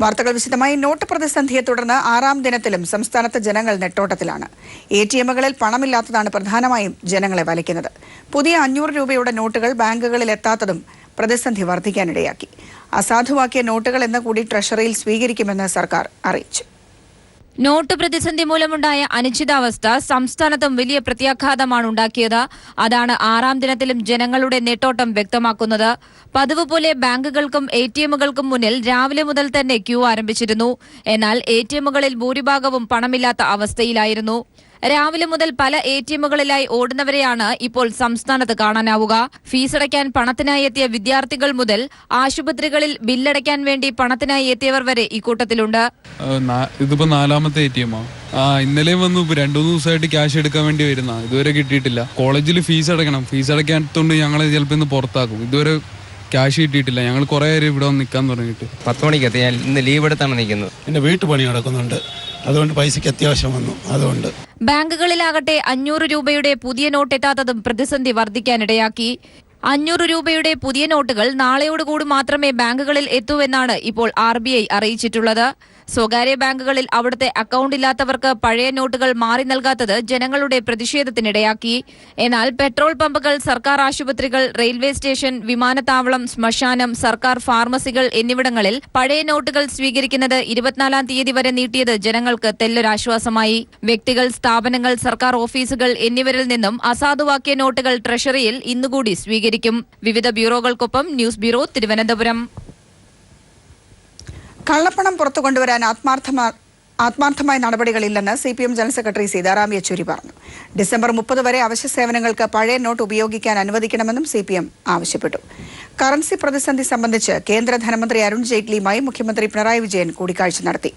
വാർത്തകൾ വിശദമായി. നോട്ട് പ്രതിസന്ധിയെ തുടർന്ന് 6ാം ദിനത്തിലും സംസ്ഥാനത്ത് ജനങ്ങൾ നെട്ടോട്ടത്തിലാണ്. ATMകളിൽ പണമില്ലാത്തതാണ് പ്രധാനമായും ജനങ്ങളെ വലയ്ക്കുന്നത്. പുതിയ 500 രൂപയുടെ നോട്ടുകൾ ബാങ്കുകളിൽ എത്താത്തതും പ്രതിസന്ധി വർദ്ധിക്കാനിടയാക്കി. അസാധുവാക്കിയ നോട്ടുകൾ എന്ന കൂടി ട്രഷറിയിൽ സ്വീകരിക്കുമെന്ന് സർക്കാർ അറിയിച്ചു. നോട്ട് പ്രതിസന്ധി മൂലമുണ്ടായ അനിശ്ചിതാവസ്ഥ സംസ്ഥാനത്തും വലിയ പ്രത്യാഘാതമാണ് ഉണ്ടാക്കിയത്. അതാണ് 6ാം ദിനത്തിലും ജനങ്ങളുടെ നെട്ടോട്ടം വ്യക്തമാക്കുന്നത്. പതിവ് പോലെ ബാങ്കുകൾക്കും ATMകൾക്കും മുന്നിൽ രാവിലെ മുതൽ തന്നെ ക്യൂ ആരംഭിച്ചിരുന്നു. എന്നാൽ ATMകളിൽ ഭൂരിഭാഗവും പണമില്ലാത്ത അവസ്ഥയിലായിരുന്നു. രാവിലെ മുതൽ പല ATMകളിലായി ഓടുന്നവരെയാണ് ഇപ്പോൾ സംസ്ഥാനത്ത് കാണാനാവുക. ഫീസടയ്ക്കാൻ പണത്തിനായി എത്തിയ വിദ്യാർത്ഥികൾ മുതൽ ആശുപത്രികളിൽ ബില്ലടയ്ക്കാൻ വേണ്ടി പണത്തിനായി എത്തിയവർ വരെ ഇക്കൂട്ടത്തിലുണ്ട്. ഇതിപ്പോ 4ാമത്തെ ATM ഇന്നലെ വന്നു. 2-3 ദിവസമായിട്ട് ക്യാഷ് എടുക്കാൻ വേണ്ടി വരുന്ന, ഇതുവരെ കിട്ടിയിട്ടില്ല. കോളേജിൽ ഫീസ് അടയ്ക്കണം. ഫീസ് അടയ്ക്കാത്തതുകൊണ്ട് ഞങ്ങളെ ചിലപ്പോൾ ഇന്ന് പുറത്താക്കും. ഇതുവരെ ക്യാഷ് കിട്ടിയിട്ടില്ല. ഞങ്ങൾ കുറെ നേരം ഇവിടെ വന്ന് നിൽക്കാൻ തുടങ്ങിയിട്ട് 10 മണിക്ക് ഞാൻ ഇന്ന് ലീവ് എടുത്താണ് നിൽക്കുന്നത്. എന്റെ വീട്ടുപണി നടക്കുന്നുണ്ട്, അതുകൊണ്ട് പൈസയ്ക്ക് അത്യാവശ്യം വന്നു. അതുകൊണ്ട് ബാങ്കുകളിലാകട്ടെ 500 രൂപയുടെ പുതിയ നോട്ട് എത്താത്തതും പ്രതിസന്ധി വർദ്ധിക്കാനിടയാക്കി. 500 രൂപയുടെ പുതിയ നോട്ടുകൾ നാളെയോടുകൂടി മാത്രമേ ബാങ്കുകളിൽ എത്തൂവെന്നാണ് ഇപ്പോൾ RBI അറിയിച്ചിട്ടുള്ളത്. സ്വകാര്യ ബാങ്കുകളിൽ അവിടുത്തെ അക്കൗണ്ടില്ലാത്തവർക്ക് പഴയ നോട്ടുകൾ മാറി നൽകാത്തത് ജനങ്ങളുടെ പ്രതിഷേധത്തിനിടയാക്കി. എന്നാൽ പെട്രോൾ പമ്പുകൾ, സർക്കാർ ആശുപത്രികൾ, റെയിൽവേ സ്റ്റേഷൻ, വിമാനത്താവളം, ശ്മശാനം, സർക്കാർ ഫാർമസികൾ എന്നിവിടങ്ങളിൽ പഴയ നോട്ടുകൾ സ്വീകരിക്കുന്നത് 24-ാം തീയതി വരെ നീട്ടിയത് ജനങ്ങൾക്ക് തെല്ലൊരാശ്വാസമായി. വ്യക്തികൾ, സ്ഥാപനങ്ങൾ, സർക്കാർ ഓഫീസുകൾ എന്നിവരിൽ നിന്നും അസാധുവാക്കിയ നോട്ടുകൾ ട്രഷറിയിൽ ഇന്നുകൂടി സ്വീകരിക്കും. വിവിധ ബ്യൂറോകൾക്കൊപ്പം ന്യൂസ് ബ്യൂറോ, തിരുവനന്തപുരം. കള്ളപ്പണം പുറത്തുകൊണ്ടുവരാൻ ആത്മാർത്ഥമായ നടപടികളില്ലെന്ന് CPM general secretary Sitaram Yechury പറഞ്ഞു. ഡിസംബർ 30 വരെ അവശ്യ സേവനങ്ങൾക്ക് പഴയ നോട്ട് ഉപയോഗിക്കാൻ അനുവദിക്കണമെന്നും CPM ആവശ്യപ്പെട്ടു. കറൻസി പ്രതിസന്ധി സംബന്ധിച്ച് കേന്ദ്ര ധനമന്ത്രി അരുൺ ജെയ്റ്റ്ലിയുമായി മുഖ്യമന്ത്രി പിണറായി വിജയൻ കൂടിക്കാഴ്ച നടത്തി.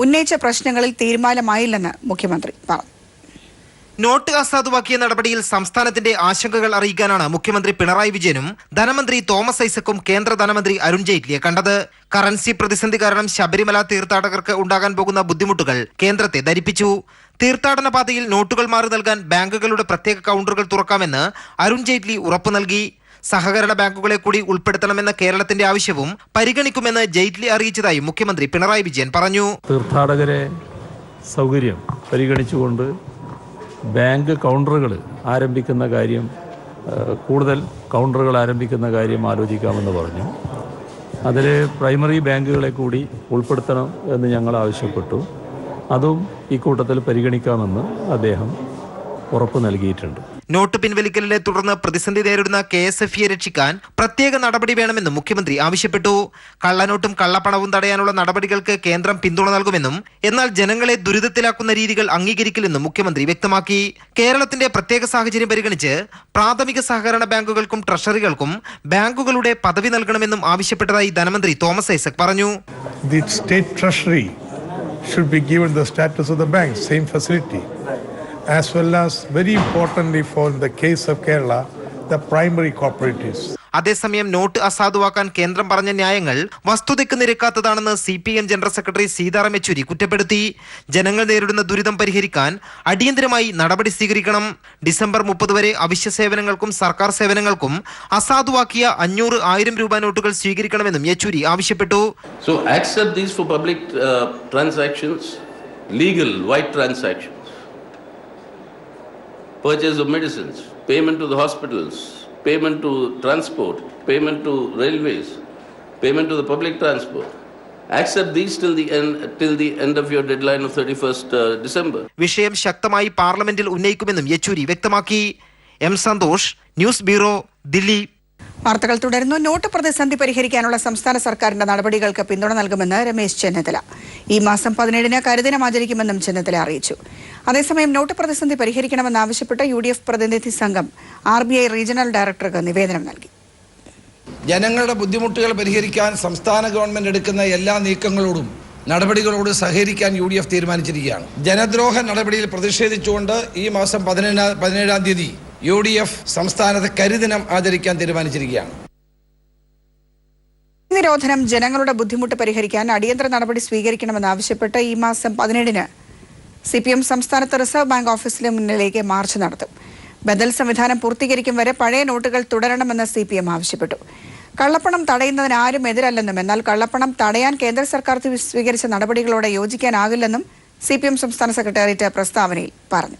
ഉന്നയിച്ച പ്രശ്നങ്ങളിൽ തീരുമാനമായില്ലെന്ന് മുഖ്യമന്ത്രി പറഞ്ഞു. നോട്ട് അസാധുവാക്കിയ നടപടിയിൽ സംസ്ഥാനത്തിന്റെ ആശങ്കകൾ അറിയിക്കാനാണ് മുഖ്യമന്ത്രി പിണറായി വിജയനും ധനമന്ത്രി തോമസ് ഐസക്കും കേന്ദ്ര ധനമന്ത്രി അരുൺ ജെയ്റ്റ്ലിയെ കണ്ടത്. കറൻസി പ്രതിസന്ധി കാരണം ശബരിമല തീർത്ഥാടകർക്ക് ഉണ്ടാകാൻ പോകുന്ന ബുദ്ധിമുട്ടുകൾ കേന്ദ്രത്തെ ധരിപ്പിച്ചു. തീർത്ഥാടന പാതയിൽ നോട്ടുകൾ മാറി നൽകാൻ ബാങ്കുകളുടെ പ്രത്യേക കൗണ്ടറുകൾ തുറക്കാമെന്ന് അരുൺ ജെയ്റ്റ്ലി ഉറപ്പു നൽകി. സഹകരണ ബാങ്കുകളെ കൂടി ഉൾപ്പെടുത്തണമെന്ന കേരളത്തിന്റെ ആവശ്യവും പരിഗണിക്കുമെന്ന് ജെയ്റ്റ്ലി അറിയിച്ചതായി മുഖ്യമന്ത്രി പിണറായി വിജയൻ പറഞ്ഞു. തീർത്ഥാടകരെ സൗകര്യം പരിഗണിച്ചുകൊണ്ട് ബാങ്ക് കൗണ്ടറുകൾ ആരംഭിക്കുന്ന കാര്യം, കൂടുതൽ കൗണ്ടറുകൾ ആരംഭിക്കുന്ന കാര്യം ആലോചിക്കാമെന്ന് പറഞ്ഞു. അതിൽ പ്രൈമറി ബാങ്കുകളെ കൂടി ഉൾപ്പെടുത്തണം എന്ന് ഞങ്ങൾ ആവശ്യപ്പെട്ടു. അതും ഇക്കൂട്ടത്തിൽ പരിഗണിക്കാമെന്ന് അദ്ദേഹം ഉറപ്പ് നൽകിയിട്ടുണ്ട്. നോട്ട് പിൻവലിക്കലിനെ തുടർന്ന് പ്രതിസന്ധി നേരിടുന്ന KSFE രക്ഷിക്കാൻ പ്രത്യേക നടപടി വേണമെന്നും മുഖ്യമന്ത്രി ആവശ്യപ്പെട്ടു. കള്ളനോട്ടും കള്ളപ്പണവും തടയാനുള്ള നടപടികൾക്ക് കേന്ദ്രം പിന്തുണ നൽകുമെന്നും എന്നാൽ ജനങ്ങളെ ദുരിതത്തിലാക്കുന്ന രീതികൾ അംഗീകരിക്കില്ലെന്നും മുഖ്യമന്ത്രി വ്യക്തമാക്കി. കേരളത്തിന്റെ പ്രത്യേക സാഹചര്യം പരിഗണിച്ച് പ്രാഥമിക സഹകരണ ബാങ്കുകൾക്കും ട്രഷറികൾക്കും ബാങ്കുകളുടെ പദവി നൽകണമെന്നും ആവശ്യപ്പെട്ടതായി ധനമന്ത്രി തോമസ് ഐസക് പറഞ്ഞു. The state treasury should be given the status of the bank, same facility. As well as, very importantly for the case of Kerala, the primary cooperatives. അതേസമയം നോട്ട് അസാധുവാക്കാൻ കേന്ദ്രം പറഞ്ഞ ന്യായങ്ങൾ വസ്തുതയ്ക്ക് നിരക്കാത്തതാണെന്ന് CPM general secretary Sitaram Yechury കുറ്റപ്പെടുത്തി. ജനങ്ങൾ നേരിടുന്ന ദുരിതം പരിഹരിക്കാൻ അടിയന്തരമായി നടപടി സ്വീകരിക്കണം. ഡിസംബർ 30 വരെ അവശ്യ സേവനങ്ങൾക്കും സർക്കാർ സേവനങ്ങൾക്കും അസാധുവാക്കിയ 500-1000 രൂപ നോട്ടുകൾ സ്വീകരിക്കണമെന്നും യെച്ചൂരി ആവശ്യപ്പെട്ടു. So accept these for public transactions, legal white transactions. Purchase of medicines, payment to the hospitals, payment to transport, payment to railways, payment to the public transport. Accept these till the end of your deadline of 31st December. വിഷയം ശക്തമായി പാർലമെന്റിൽ ഉന്നയിക്കുമെന്നും യെച്ചൂരി വ്യക്തമാക്കി. M. Santosh, news bureau, Delhi. വാർത്തകൾ തുടരുന്നു. Not പ്രതിസന്ധി പരിഹരിക്കാനുള്ള സംസ്ഥാന സർക്കാരിന്റെ നടപടികൾക്ക് പിന്തുണ നൽകുമെന്ന് രമേശ് ചെന്നിത്തല. ഈ മാസം 17-ന് കരിദിനം ആചരിക്കുമെന്നും ചെന്നിത്തല അറിയിച്ചു. അതേസമയം നോട്ട് പ്രതിസന്ധി പരിഹരിക്കണമെന്നാവശ്യപ്പെട്ട് UDF പ്രതിനിധി സംഘം RBI റീജിയണൽ ഡയറക്ടർക്ക് നിവേദനം നൽകി. ജനങ്ങളുടെ ബുദ്ധിമുട്ടുകൾ പരിഹരിക്കാൻ സംസ്ഥാന ഗവൺമെന്റ് എടുക്കുന്ന എല്ലാ നീക്കങ്ങളോടും നടപടികളോട് സഹകരിക്കാൻ UDF തീരുമാനിച്ചിരിക്കുകയാണ്. ജനദ്രോഹ നടപടിയിൽ പ്രതിഷേധിച്ചുകൊണ്ട് ഈ മാസം 17-ാം തീയതി UDF സംസ്ഥാനത്ത് കരിദിനം ആചരിക്കാൻ തീരുമാനിച്ചിരിക്കുകയാണ്. നിരോധനം ജനങ്ങളുടെ ബുദ്ധിമുട്ട് പരിഹരിക്കാൻ അടിയന്തര നടപടി സ്വീകരിക്കണമെന്നാവശ്യപ്പെട്ട് ഈ മാസം 17-ന് CPM സംസ്ഥാനത്ത് റിസർവ് ബാങ്ക് ഓഫീസിന് മുന്നിലേക്ക് മാർച്ച് നടത്തും. ബദൽ സംവിധാനം പൂർത്തീകരിക്കും വരെ പഴയ നോട്ടുകൾ തുടരണമെന്ന് CPM ആവശ്യപ്പെട്ടു. കള്ളപ്പണം തടയുന്നതിന് ആരും എതിരല്ലെന്നും എന്നാൽ കള്ളപ്പണം തടയാൻ കേന്ദ്ര സർക്കാർ സ്വീകരിച്ച നടപടികളോട് യോജിക്കാനാകില്ലെന്നും CPM സംസ്ഥാന സെക്രട്ടേറിയറ്റ് പ്രസ്താവനയിൽ പറഞ്ഞു.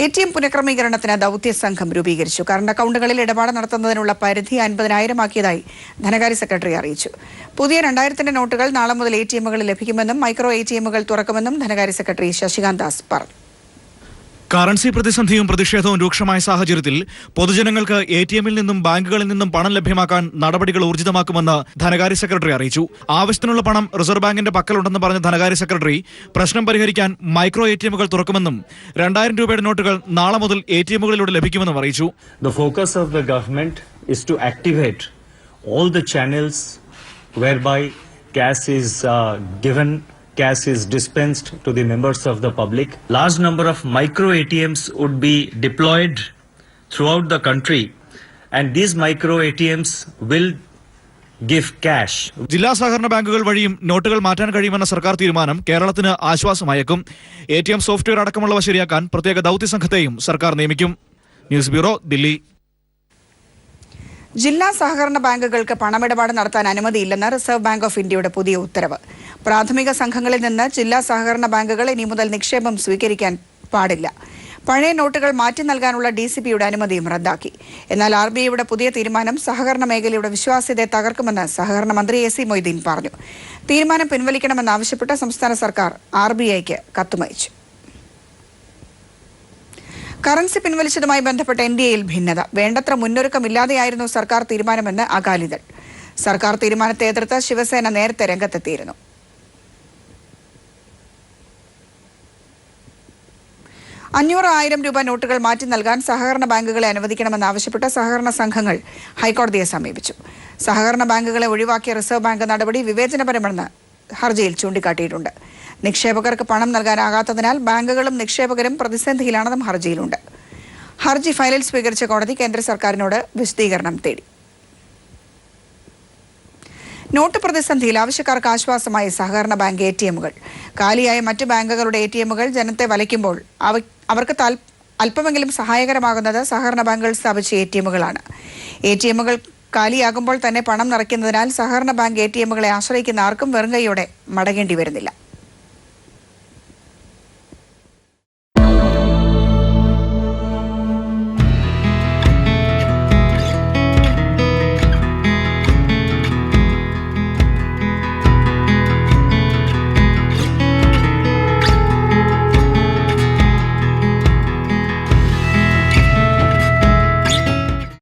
ATM പുനഃക്രമീകരണത്തിന് ദൗത്യ സംഘം രൂപീകരിച്ചു. കറണ്ട് അക്കൗണ്ടുകളിൽ ഇടപാട് നടത്തുന്നതിനുള്ള പരിധി 50,000 ആക്കിയതായി ധനകാര്യ സെക്രട്ടറി അറിയിച്ചു. പുതിയ 2000 നോട്ടുകൾ നാളെ മുതൽ ATMകളിൽ ലഭിക്കുമെന്നും മൈക്രോ ATMകൾ തുറക്കുമെന്നും ധനകാര്യ സെക്രട്ടറി ശശികാന്ത് ദാസ് പറഞ്ഞു. കറൻസി പ്രതിസന്ധിയും പ്രതിഷേധവും രൂക്ഷമായ സാഹചര്യത്തിൽ പൊതുജനങ്ങൾക്ക് ATMിൽ നിന്നും ബാങ്കുകളിൽ നിന്നും പണം ലഭ്യമാക്കാൻ നടപടികൾ ഊർജിതമാക്കുമെന്ന് ധനകാര്യ സെക്രട്ടറി അറിയിച്ചു. ആവശ്യത്തിനുള്ള പണം റിസർവ് ബാങ്കിന്റെ പക്കലുണ്ടെന്ന് പറഞ്ഞ ധനകാര്യ സെക്രട്ടറി പ്രശ്നം പരിഹരിക്കാൻ മൈക്രോ ATMകൾ തുറക്കുമെന്നും 2000 രൂപയുടെ നോട്ടുകൾ നാളെ മുതൽ ATMകളിലൂടെ ലഭിക്കുമെന്നും അറിയിച്ചു. The focus of the government is to activate all the channels whereby cash is given. Cash is dispensed to the members of the public. Large number of micro ATMs would be deployed throughout the country, and these micro ATMs will give cash. ജില്ലാ സഹകരണ ബാങ്കുകൾ വഴിയും നോട്ടുകൾ മാറ്റാൻ കഴിയുമെന്ന സർക്കാർ തീരുമാനം കേരളത്തിന് ആശ്വാസമായേക്കും. ATM സോഫ്റ്റ്വെയർ അടക്കമുള്ളവ ശരിയാക്കാൻ പ്രത്യേക ദൗത്യ സംഘത്തെയും സർക്കാർ നിയമിക്കും. News bureau, Delhi. ജില്ലാ സഹകരണ ബാങ്കുകൾക്ക് പണമിടപാട് നടത്താൻ അനുമതിയില്ലെന്ന് റിസർവ് ബാങ്ക് ഓഫ് ഇന്ത്യയുടെ പുതിയ ഉത്തരവ്. പ്രാഥമിക സംഘങ്ങളിൽ നിന്ന് ജില്ലാ സഹകരണ ബാങ്കുകൾ ഇനി മുതൽ നിക്ഷേപം സ്വീകരിക്കാൻ പാടില്ല. പഴയ നോട്ടുകൾ മാറ്റി നൽകാനുള്ള DCBയുടെ അനുമതിയും റദ്ദാക്കി. എന്നാൽ RBIയുടെ പുതിയ തീരുമാനം സഹകരണ മേഖലയുടെ വിശ്വാസ്യതയെ തകർക്കുമെന്ന് സഹകരണ മന്ത്രി AC മൊയ്തീൻ പറഞ്ഞു. തീരുമാനം പിൻവലിക്കണമെന്നാവശ്യപ്പെട്ട് സംസ്ഥാന സർക്കാർ RBIക്ക് കത്തുമയച്ചു. കറൻസി പിൻവലിച്ചതുമായി ബന്ധപ്പെട്ട NDAയിൽ ഭിന്നത. വേണ്ടത്ര മുന്നൊരുക്കമില്ലാതെയായിരുന്നു സർക്കാർ തീരുമാനമെന്ന് അകാലിദൾ. സർക്കാർ തീരുമാനത്തെ എതിർത്ത് ശിവസേന നേരത്തെ രംഗത്തെത്തിയിരുന്നു. $500,000 നോട്ടുകൾ മാറ്റി നൽകാൻ സഹകരണ ബാങ്കുകളെ അനുവദിക്കണമെന്നാവശ്യപ്പെട്ട് സഹകരണ സംഘങ്ങൾ ഹൈക്കോടതിയെ സമീപിച്ചു. സഹകരണ ബാങ്കുകളെ ഒഴിവാക്കിയ റിസർവ് ബാങ്ക് നടപടി വിവേചനപരമെന്ന് ഹർജിയിൽ ചൂണ്ടിക്കാട്ടിയിട്ടുണ്ട്. നിക്ഷേപകർക്ക് പണം നൽകാനാകാത്തതിനാൽ ബാങ്കുകളും നിക്ഷേപകരും പ്രതിസന്ധിയിലാണെന്നും ഹർജിയിലുണ്ട്. ഹർജി ഫയലിൽ സ്വീകരിച്ച കോടതി കേന്ദ്ര സർക്കാരിനോട് വിശദീകരണം തേടി. നോട്ട് പ്രതിസന്ധിയിൽ ആവശ്യക്കാർക്ക് ആശ്വാസമായി സഹകരണ ബാങ്ക് ATMകൾ. കാലിയായ മറ്റു ബാങ്കുകളുടെ ATMകൾ ജനത്തെ വലയ്ക്കുമ്പോൾ അവർക്ക് അല്പമെങ്കിലും സഹായകരമാകുന്നത് സഹകരണ ബാങ്കുകൾ സ്ഥാപിച്ച ATMകളാണ്. ATMകൾ കാലിയാകുമ്പോൾ തന്നെ പണം നിറയ്ക്കുന്നതിനാൽ സഹകരണ ബാങ്ക് ATMകളെ ആശ്രയിക്കുന്ന ആർക്കും വെറുങ്കൈയോടെ മടങ്ങേണ്ടി വരുന്നില്ല.